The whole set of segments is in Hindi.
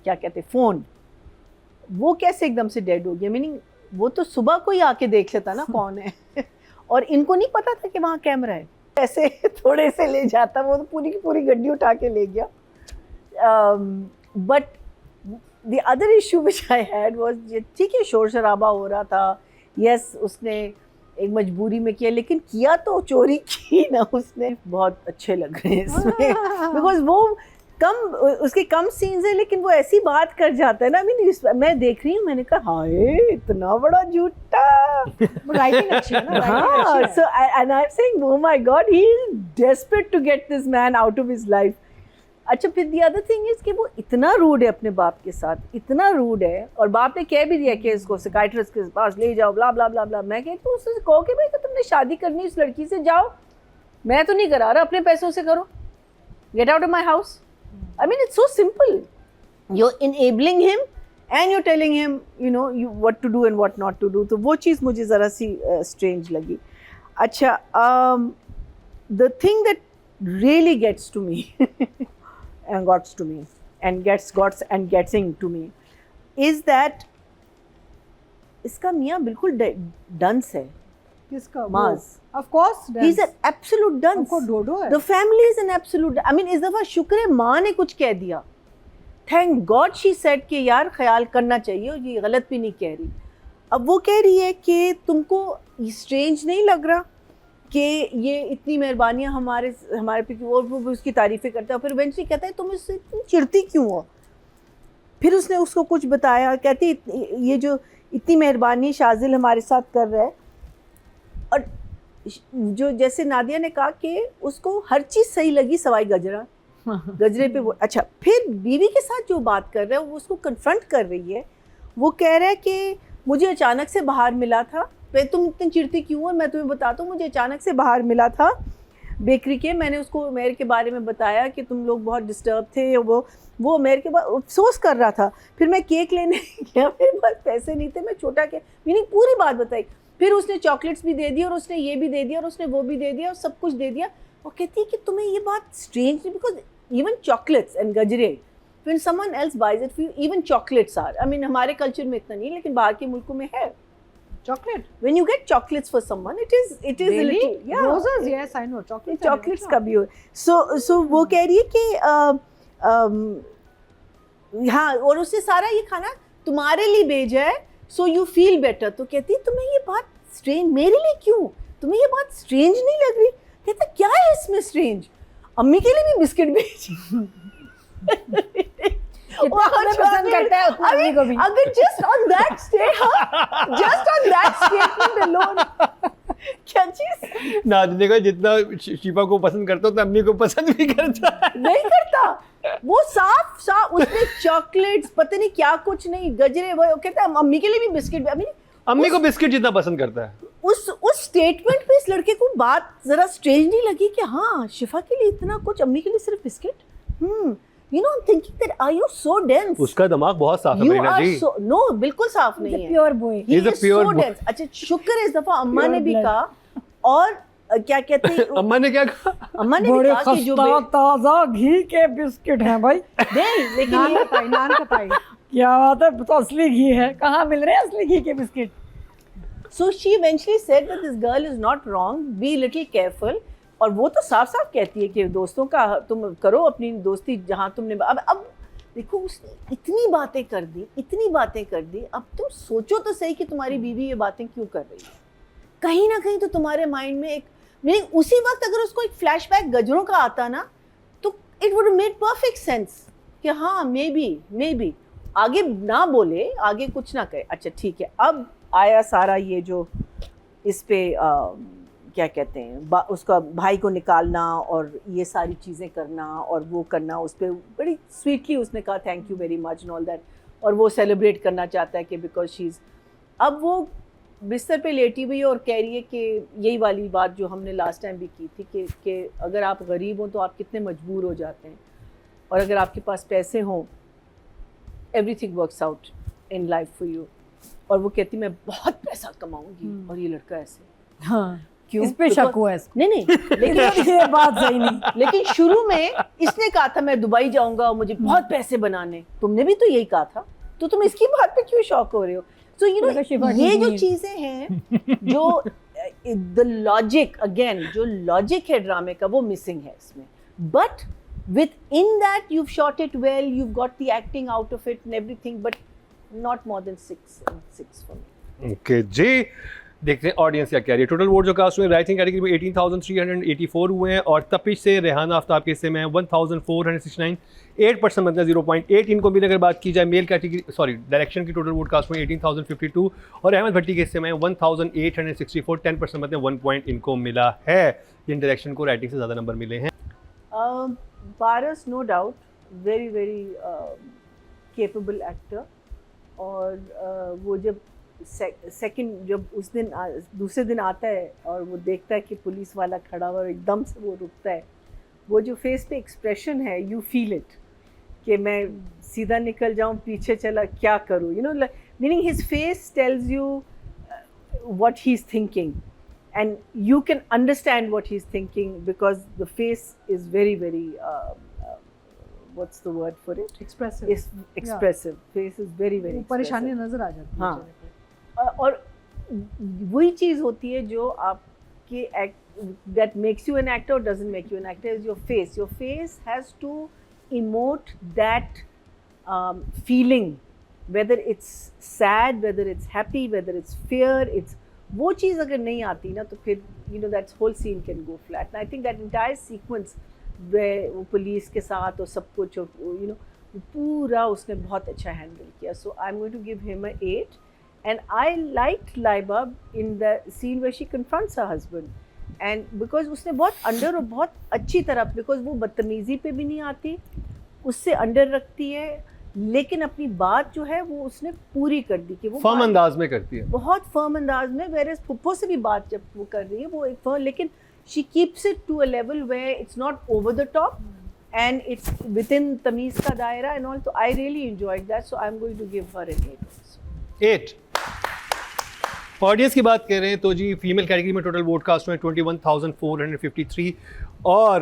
क्या कहते फ़ोन, वो कैसे एकदम से डेड हो गया? मीनिंग वो तो सुबह को ही आके देख लेता ना कौन है और इनको नहीं पता था कि वहाँ कैमरा है। ऐसे थोड़े से ले जाता, वो तो पूरी की पूरी गड्डी उठा के ले गया। But the other issue which I had was, ठीक है शोर शराबा हो रहा था, यस उसने एक मजबूरी में किया, लेकिन किया तो चोरी की ना उसने। बहुत अच्छे लग रहे हैं इसमें बिकॉज वो उसके कम सीन्स है, लेकिन वो ऐसी बात कर जाता है ना। मैं देख रही हूँ, मैंने कहा हाय इतना बड़ा झूठा। राइटिंग अच्छी है ना, हाँ, so and I'm saying oh my God, he is desperate to get this man out of his life. अच्छा, फिर the other thing is कि वो इतना रूड है अपने बाप के साथ, इतना रूड है, और बाप ने कह भी दिया कि इसको साइकियाट्रिस्ट के पास ले जाओ, ब्ला ब्ला ब्ला ब्ला। मैं कहती हूँ उससे कहो कि भाई तो तुमने शादी करनी इस लड़की से, जाओ, मैं तो नहीं करा रहा, अपने पैसों से करो, get out of my house. I mean, it's so simple. You're enabling him and you're telling him, you know, what to do and what not to do. तो वो चीज़ मुझे ज़रा सी strange लगी। अच्छा, the thing that really gets to me and getting to me is that इसका मियाँ बिल्कुल dunce है। किसका? माज। Of course, he's an absolute dunce. उनको डोडो है। The family is an absolute, I mean इस दफ़ा शुक्र है माँ ने कुछ कह दिया, thank God she said कि यार ख्याल करना चाहिए, और ये गलत भी नहीं कह रही। अब वो कह रही है कि तुमको स्ट्रेंज नहीं लग रहा कि ये इतनी मेहरबानियाँ हमारे पे, और वो उसकी तारीफ़ें करता है, फिर इवेंचुअली कहता है तुम इससे इतनी चिढ़ती क्यों हो? फिर उसने उसको कुछ बताया, कहती ये जो इतनी मेहरबानी शाजिल हमारे साथ कर रहा है, और जो जैसे नादिया ने कहा कि उसको हर चीज़ सही लगी सवाई गजरे पे वो। अच्छा, फिर बीवी के साथ जो बात कर रहा है, वो उसको कन्फ्रंट कर रही है, वो कह रहा है कि मुझे अचानक से बाहर मिला था, फिर तुम इतनी चिढ़ती क्यों हो? मैं तुम्हें बताता हूँ, मुझे अचानक से बाहर मिला था बेकरी के, मैंने उसको मेयर के बारे में बताया कि तुम लोग बहुत डिस्टर्ब थे, वो मेयर के बाद अफसोस कर रहा था, फिर मैं केक लेने गया, मेरे पास पैसे नहीं थे, मैं छोटा केक, मीनिंग पूरी बात बताई। फिर उसने चॉकलेट्स भी दे दी, और उसने ये भी दे दिया, और उसने वो भी दे दिया, और सब कुछ दे दिया। और कहती है कि तुम्हें ये बात स्ट्रेंज नहीं, बिकॉज इवन चॉकलेट्स एंड गजरे, when someone else buys it for you, even chocolates are, I mean हमारे कल्चर में इतना नहीं, लेकिन बाहर के मुल्कों में है chocolate. When you get chocolates for someone, it is Really? Little, Roses, yes, I know. Chocolates का भी हो। सो वो कह रही है कि हाँ, और उसने सारा ये खाना तुम्हारे लिए भेजा है, सो यू फील बेटर। तो कहती है तुम्हें ये बात स्ट्रेंज, मेरे लिए क्यों, तुम्हें ये बात स्ट्रेंज नहीं लग रही? कहता क्या है इसमें स्ट्रेंज, अम्मी के लिए भी बिस्किट भेज पसंद करता है उतना अम्मी को भी। अगर just on that statement alone, क्या चीज नादिया का जितना शिफा को पसंद करता है उतना अम्मी को पसंद भी करता है। नहीं करता वो, साफ उसने चॉकलेट्स पता नहीं क्या कुछ नहीं, गजरे, वो कहता है अम्मी के लिए भी बिस्किट, अम्मी को बिस्किट जितना पसंद करता है। उस स्टेटमेंट पे इस लड़के को बात जरा स्ट्रेंज नहीं लगी कि हाँ शिफा के लिए इतना कुछ, अम्मी के लिए सिर्फ biscuit? You know, I'm thinking that are you so dense? उसका दिमाग बहुत साफ है You Marina are ji. so, no, बिल्कुल साफ नहीं है। Pure boy. He He's a is pure so boy. dense. अच्छा, शुक्र है इस दफा अम्मा ने भी कहा, और क्या कहते हैं अम्मा ने क्या कहा? अम्मा ने भी बड़े कहा कि जो खस्ता ताजा घी के बिस्किट हैं भाई। नहीं, लेकिन नान ये खताई, नान खताई। क्या बात है, तो असली घी है। कहाँ मिल रहे हैं असली घी के biscuit? so she eventually said that this girl is not wrong, be little careful, और वो तो साफ साफ कहती है कि दोस्तों का तुम करो अपनी दोस्ती जहाँ तुमने, अब देखो उसने इतनी बातें कर दी, अब तुम सोचो तो सही कि तुम्हारी बीवी ये बातें क्यों कर रही है। कहीं ना कहीं तो तुम्हारे माइंड में एक, मीनिंग उसी वक्त अगर उसको एक फ्लैशबैक गजरों का आता ना, तो it would made perfect sense कि हाँ मे बी आगे ना बोले, आगे कुछ ना कहे। अच्छा ठीक है, अब आया सारा ये जो इस पे क्या कहते हैं, उसका भाई को निकालना और ये सारी चीज़ें करना और वो करना, उस पर बड़ी स्वीटली उसने कहा thank you very much and all that, और वो सेलिब्रेट करना चाहता है कि बिकॉज शी इज़, अब वो बिस्तर पे लेटी हुई है और कह रही है कि यही वाली बात जो हमने लास्ट टाइम भी की थी कि अगर आप गरीब हो तो आप कितने मजबूर हो जाते हैं, और अगर आपके पास पैसे हों everything works out in life for you. और वो कहती मैं बहुत पैसा कमाऊंगी, और ये लड़का ऐसे हाँ, क्यों? इस पे शक Because- हुआ है इसको। नहीं लेकिन ये बात सही नहीं। लेकिन शुरू में इसने कहा था मैं दुबई जाऊंगा, मुझे बहुत पैसे बनाने। तुमने भी तो यही कहा था, तो तुम इसकी बात पे क्यों शॉक हो रहे हो? सो मैंने शिफा ये ठीक जो नहीं है। चीजें हैं, जो द लॉजिक, अगेन जो लॉजिक है ड्रामे का, वो मिसिंग है इसमें। But within that you shot it well, you got the acting out of it and everything, but not more than 6 for me. Okay जी, देखते हैं ऑडियंस क्या कह रही है। टोटल वोट जो कास्ट हुए राइटिंग कैटेगरी में 18,384 हुए हैं और तपिश से रेहाना आफ्ताब के हिस्से में 1,469, 8% मतलब 0.8 इनको मिले। अगर बात की जाए मेल कैटेगरी, सॉरी डायरेक्शन की टोटल वोट कास्ट में 18,052 और अहमद भट्टी के हिस्से में 1,864, 10% मतलब 1 पॉइंट इनको मिला है। इन डायरेक्शन को राइटिंग से ज़्यादा नंबर मिले हैं। Paras no doubt very very capable actor, और वो जब सेकंड जब उस दिन दूसरे दिन आता है और वो देखता है कि पुलिस वाला खड़ा हुआ और एकदम से वो रुकता है, वो जो फेस पे एक्सप्रेशन है, यू फील इट कि मैं सीधा निकल जाऊं, पीछे चला, क्या करूं, you know, meaning his face tells you what he's thinking, and you can understand what he's thinking because the face is very very what's the word for it, Expressive. is expressive. Face is very very परेशानी expressive. नजर आ जाती है। हाँ। और वही चीज़ होती है जो आपके that makes you an actor or doesn't make you an actor is your face. Your face has to emote that feeling, whether it's sad, whether it's happy, whether it's fear. It's वो चीज़ अगर नहीं आती ना, तो फिर you know that whole scene can go flat. And I think that entire sequence where वो पुलिस के साथ और सब कुछ, और you know, पूरा उसने बहुत अच्छा हैंडल किया. So I'm going to give him a 8. And I liked Laiba in the scene where she confronts her husband, and because उसने बहुत अंडर और बहुत अच्छी तरह, because वो बदतमीजी पे भी नहीं आती, उससे अंडर रखती है, लेकिन अपनी बात जो है वो उसने पूरी कर दी कि वो फर्म अंदाज में करती है, बहुत फर्म अंदाज में। वेयर फुप्पो से भी बात जब वो कर रही है, वो एक फर्म, लेकिन she keeps it to a level where it's not over the top and it's within तमीज़ का दायरा and all. So I really enjoyed that, so I'm going to give her an 8 also. 8। Audience की बात कर रहे हैं तो जी फीमेल कैटेगरी में टोटल वोट कास्ट में 21,453 और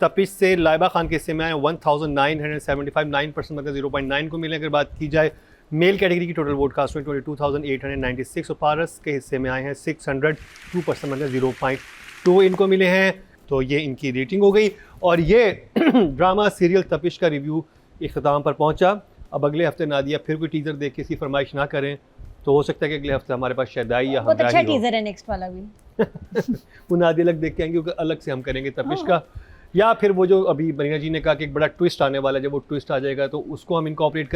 तपिश से लाइबा खान के हिस्से में आए 1,975, 9% मतलब 0.9 को मिले। अगर बात की जाए मेल कैटेगरी की टोटल वोट कास्ट में 22,896 और पारस के हिस्से में आए हैं 600, 2% मतलब 0.2 इनको मिले हैं। तो ये इनकी रेटिंग हो गई और ये ड्रामा सीरियल तपिश का रिव्यू इख्तिताम पर पहुंचा। अब अगले हफ्ते नादिया फिर कोई टीज़र देख के इसकी फरमाइश ना करें तो हो सकता है कि अगले हफ्ते हमारे पास शदाई या बहुत अच्छा हमराही हो। टीजर है नेक्स्ट वाला भी। वो नादिया अलग देख के आएंगे क्योंकि अलग से हम करेंगे तपिश का, या फिर वो जो अभी बरीना जी ने कहा कि एक बड़ा ट्विस्ट आने वाला है, जब वो ट्विस्ट आ जाएगा तो उसको हम इनकॉर्पोरेट